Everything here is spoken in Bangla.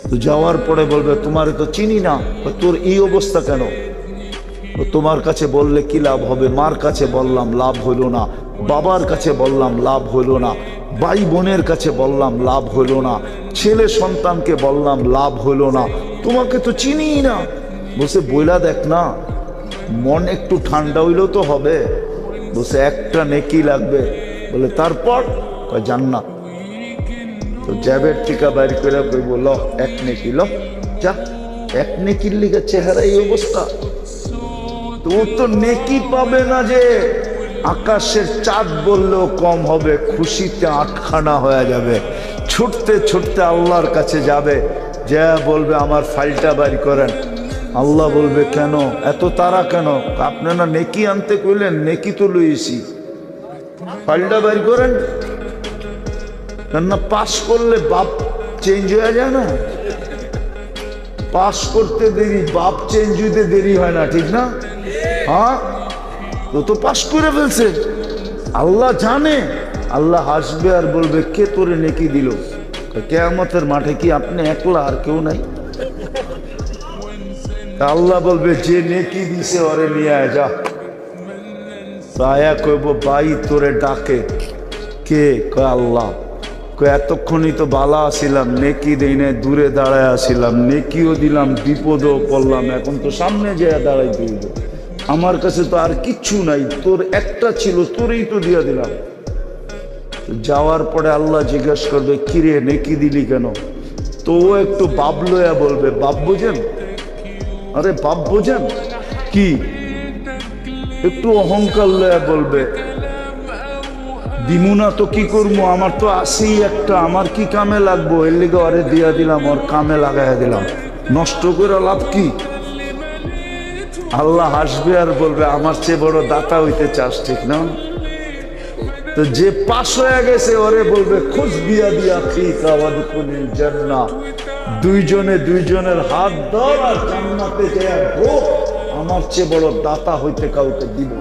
তো যাওয়ার পরে বলবে তোমারে তো চিনি না, তোর এই অবস্থা কেন? তোমার কাছে বললে কি লাভ হবে? মার কাছে বললাম লাভ হইল না, বাবার কাছে বললাম লাভ হইল না, ভাই বোনের কাছে বললাম লাভ হইল না, ছেলে সন্তানকে বললাম লাভ হইল না, তোমাকে তো চিনি না। বসে বইলা দেখ না, মন একটু ঠান্ডা হইলেও তো হবে। বসে একটা নেকি লাগবে, বলে তারপর জান্নাত। তো জ্যাবের টিকা বাইর করে কইব ল এক নেকি, ল যা, এক নেকির লিগে চেহারা এই অবস্থা। তো ও তো নেকি পাবে না যে আকাশের চাঁদ বললেও কম হবে, খুশিতে আটখানা হয়ে যাবে, ছুটতে ছুটতে আল্লাহর কাছে যাবে, যা বলবে আমার ফাইলটা বাইর করেন। আল্লাহ বলবে কেন এত তারা কেন? আপনারা নেকি আনতে কইলেন, নেকি তো লইছি, ফাইলটা বাইর করেন। কেননা পাস করলে বাপ চেঞ্জ হয়ে যায় না, পাস করতে দেরি, বাপ চেঞ্জ হইতে দেরি হয় না, ঠিক না? হ্যাঁ, তো পাস করে ফেলছে, আল্লাহ জানে। আল্লাহ হাসবে আর বলবে কে তোরে নেকি দিল? কিয়ামতের মাঠে কি আপনি একলা, আর কেউ নাই? আল্লাহ বলবে যে নেকি দিছে ওরে নিয়ে আয় যা। আয়া কইব ভাই তোরে ডাকে কে? কয় আল্লাহ। কয় এতক্ষণই তো বালা আসিলাম, নেকি দেই নাই, দূরে দাঁড়ায় আসিলাম, নেকিও দিলাম, বিপদও পড়লাম, এখন তো সামনে যেয়ে দাঁড়াই দিল, আমার কাছে তো আর কিচ্ছু নাই, তোর একটা ছিল, তোরই তো দিয়া দিলাম। যাওয়ার পরে আল্লাহ জিজ্ঞাসা করবে কিরে নেকি দিলি কেন? তো ও একটু বাপ লয়া বলবে, বাপ বোঝেন? আরে বাপ বোঝেন কি? একটু অহংকার লয়া বলবে দিমু না তো কি করবো, আমার তো আসেই একটা, আমার কি কামে লাগবো, এর লিগে ওরে দিয়া দিলাম, ওর কামে লাগাইয়া দিলাম, নষ্ট করে লাভ কি? আল্লাহ হাসবে আর বলবে আমার চেয়ে বড় দাতা হইতে চাস, ঠিক না? তো যে পাশ হয়ে গেছে ওরে বলবে খুশ বিয়া দিয়া ফিকা ওয়াদখুলিল জান্নাহ, দুইজনে দুইজনের হাত ধর আর জান্নাতে যায় ঢোক, আমার চেয়ে বড় দাতা হইতে কাউকে দিব।